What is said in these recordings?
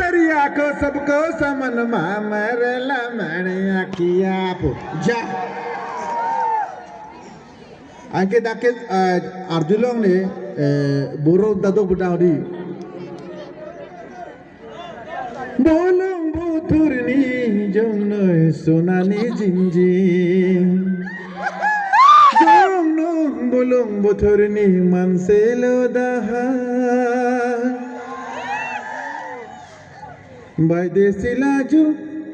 करिया को सबको समन मामरला मणिया किया पो जा आके दाके अर्जुलोंग ने बोरो दादो बुडावरी बोलों बुथुरनी जोंनो सोनानी जिंजिं जोंनो बोलों बुथुरनी मनसेलो दाहा बायदेसी लाजू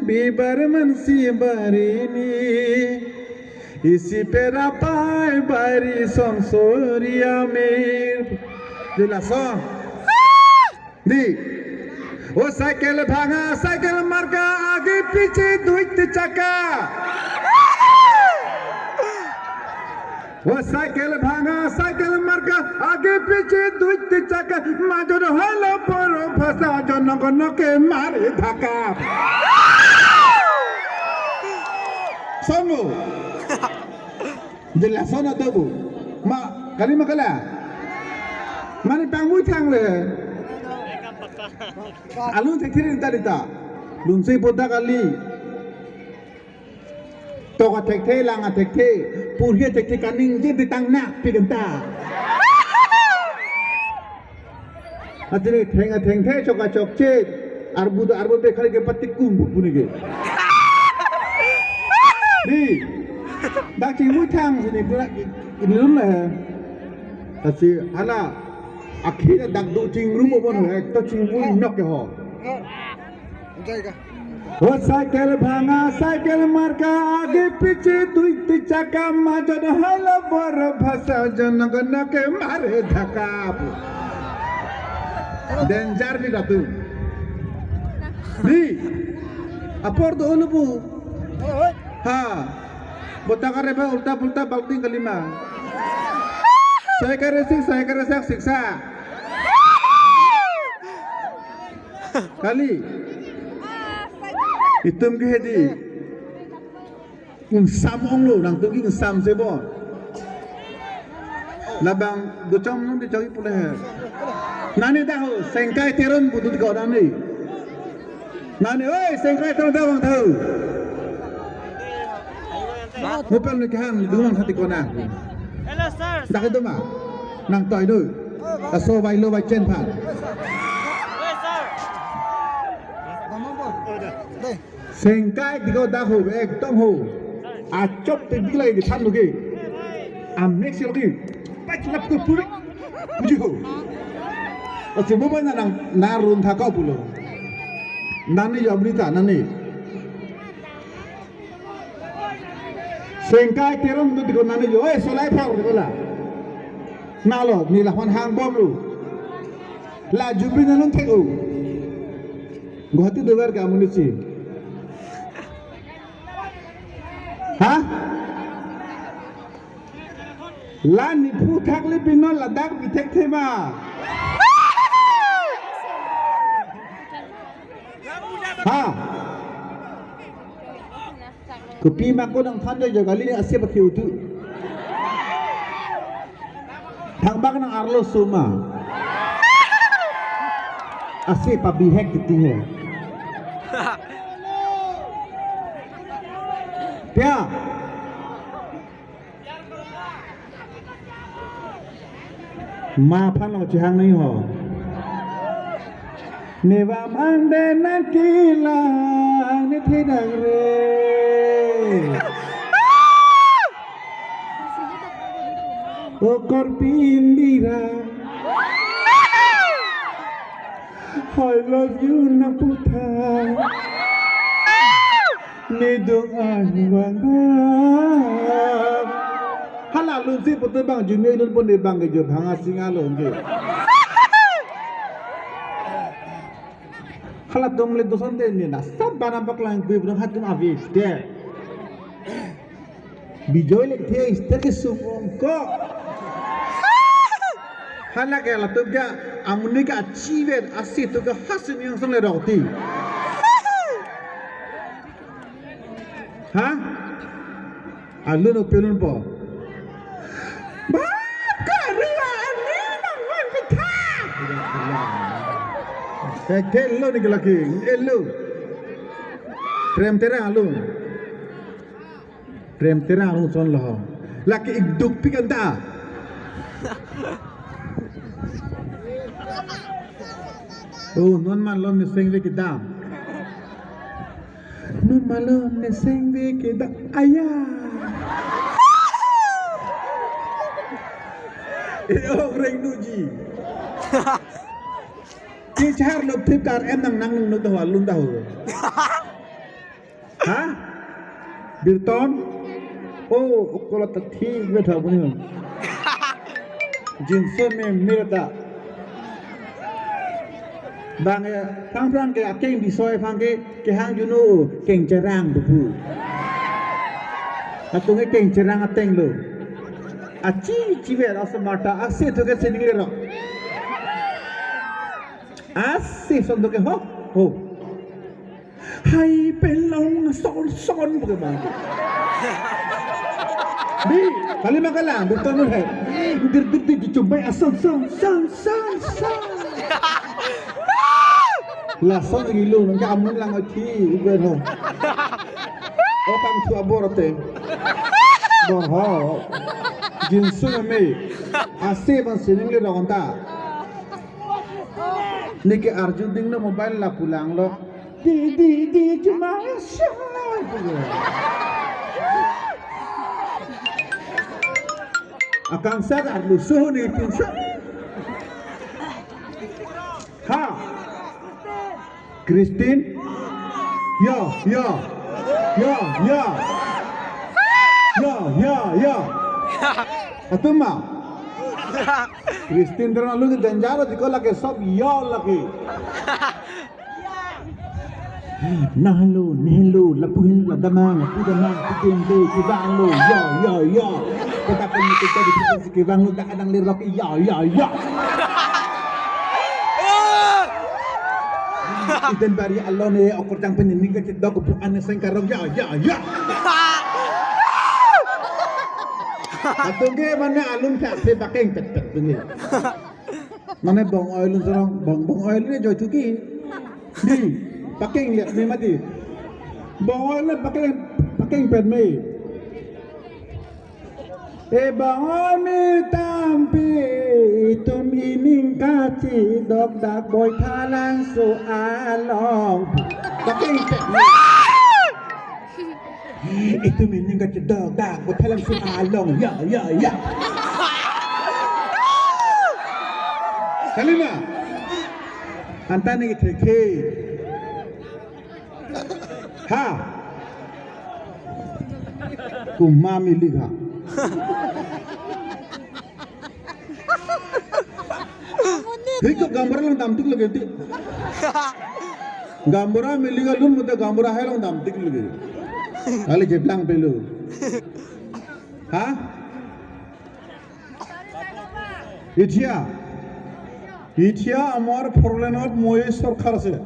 बिबार मनसी बारीनी इसी पेरा पाय बारी संसोरिया में दिला सॉन्ग दी वो साइकिल भागा साइकिल मार्गा आगे पीछे दुईत चक्का वो साइकिल भागा साइकिल मार्गा आगे पीछे दुईत चक्का माजर हलो परो फसा जनगण के मारे धक्का सोनू दिला सोना तबु मा kali makala mana tanggu tang le alun tekhirin tarita lunsi poda kali toka tekhe langa tekhe purhe tekhe kaning je ditang na piganta atine thenga thengthe choka chokche arbu be khali ke patikum bunige di dak chi mu thang sini pura ini lun le kasi hala akhirnya dak du ching rumah pun ek to ching mu nok ke ho वो cycle भांगा cycle मार्का आगे पीछे दुईत चक्का माजन हल बर भाषा जनगण के मारे धक्का डेंजर भी रातू नी अपोर तो उलबू हाँ बोता करे बा उल्टा पुल्टा बाल्टी कलिमा साइकिल रेसिंग शिक्षा kali itum ke hedi sam ong lo nang tu ging sam sebo labang do chom nong di choi pule nani da ho sengkai teron budu di kodan ni nani oi sengkai teron da bang thau Mupel ni kan duang hati kona hello sir dak itu ma nang toy du ta so vai lo vai chen phan sengkai di kau dah ho ek tom ho acop te bilai di than logi am next logi pat lap ko puri puji ho asu bo bana nang narun tha kau pulo nani yobrita nani sengkai teron du di ko nani jo oi solai phau di kola nalo ni la hon hang bom lu la jubin nalon theu gohati dobar ka munisi hah lani puthak le pino ladak bitek thema ha kopi mako nang than jo gali ni ase bakhiu tu thang bak nang arlo suma ase pabi hek kiti hai क्या माँ फानो चिहांग नहीं हो नेवा मांडे नकीला निथि नगरे ओ करपिंदीरा I love you na puta Nidung anwang Hala lunsi putu bang junior ilun pun di bang kejo banga singa lo nge Hala dong le dosan de ni na sab bana baklang kui bang hatum avis de Bijoy le the ister ke sumong ko Hala ke la tu ga amuni ka achieve asi tu ga hasin yang sang le roti Hah? Alun opelun po. Bab karuan ni nang wan pita. Hello ni laki, hello. Prem tera alun. Prem tera alun son loh. Laki ikduk pikan ta. Oh, non malom ni seng we kita. Non malom ni seng we kita. Ayah. Oh, reng nuji. Ki char lop thip kar em nang nu to lun da ho. Ha? Bilton? Oh, okola ta thi we tha buni. Jinso me mirata. Bang phang ke akeng bi soi phang ke hang juno keng jarang bu pu. Atung ke keng jarang ateng lo. Aci ciwe rasa mata asih tu ke sini lo. Asih son tu ke ho. Hai pelong son bagaimana? Di kali makalah betul tu hai. Dir dicoba asal son. Lah son gilo nangka amun lang aci uber ho. Oh kang tu aborote. Boho. Jinsu me asih bang sini le rakonta. Niki Arjun ding no mobile la pulang lo. Di cuma akan sadar lu suhu ni pinsya. Ha, Christine, ya, atuma. Christine terang lu ke danjaro di kola ke sob ya lagi. Nahlo, lapuhin la damang, pudamang, pudende, kibang lo, ya. Kita pun kita di sini kibang lo tak kadang lirok, ya. Iten bari Allah ne okor tang penyini ke cedok bukan sing karong ya. Atungge mana alum tak pe bakeng pet begini. Mana bong oil sorong bong oil ni joy tuki. Di bakeng lihat me mati. Bong oil ni bakeng pet me. Bong oil mi tampi itum ining kaci dok dak boy thalang su along. Bakeng pet me. Itu meaning kat dog dak buat halang sun along ya. Kalima antane ke theke ha kumami ligha Hiko gambar lang damtik lagi ti gambara miliga lun muda gambara hai lang damtik lagi Kali jeplang pelu. Ha? Itia amar forlenot moye sarkar se.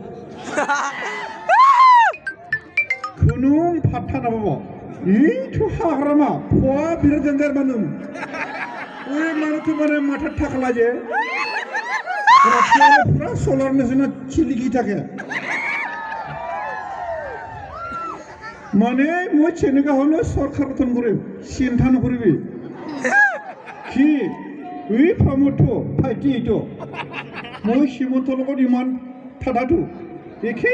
Kunum pathana babo. Itu hagrama. Poa birajanjar manum. Oye manu tu mane matha thakla je. Pura solar machine chiligi thake. মানে মই চেনেকা হলো সরকার গঠন করে সিন্ধান করবি কি we প্রমোটো ফাইটি তো মই সিমন্ত লগত ইমান ঠাডাটো একে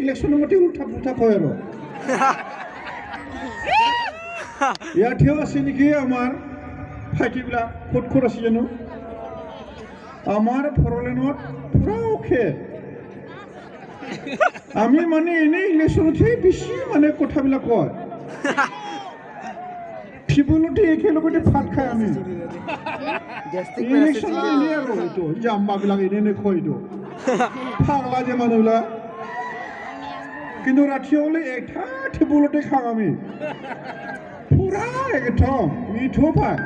ইলেকশন মতে উঠা কয় আৰু ইয়াতেও আছে নেকি আমাৰ ফাইটিবিলাক ক'ত আছে জানো আমাৰ ফৰলেনত পুৰা ওকে আমি মানে এনে ইলেকশনতে বেশি মানে কথাবিলাক কয় ফিবলতে একেলগতে ভাত খাই আমি ইলেকশন এনে আৰু এইটো জাম্বাবিলাক এনে কয়টো পাগলা যে মানুহবিলাক কিন্তু ৰাতিলৈ এটা ফিবলতে খাওঁ আমি পুৰা একদম মিঠো পায়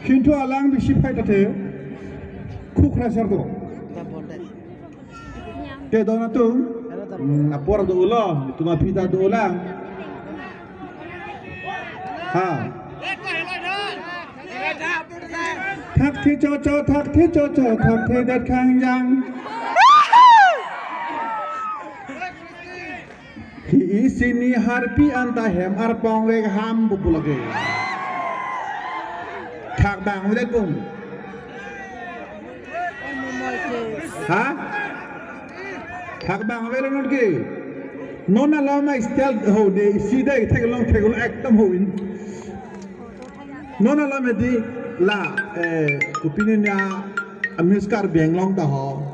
কিন্তু আলাং বেছি পাই তাতে খুখৰাচাৰটো Ke dona tu, apor do ulo, tu ma pita do ulang. Ha. Thak thi cho, thak thi dat khang yang. Isini harpi anta hem arpong weg ham bubulage. Thak bang udah pun. Hah? Thak bang udah nol ke? Nona lama istel ho de sida tegelong ekdom ho in. Nona lama di la kupinin ya amiskar benglong dah ho.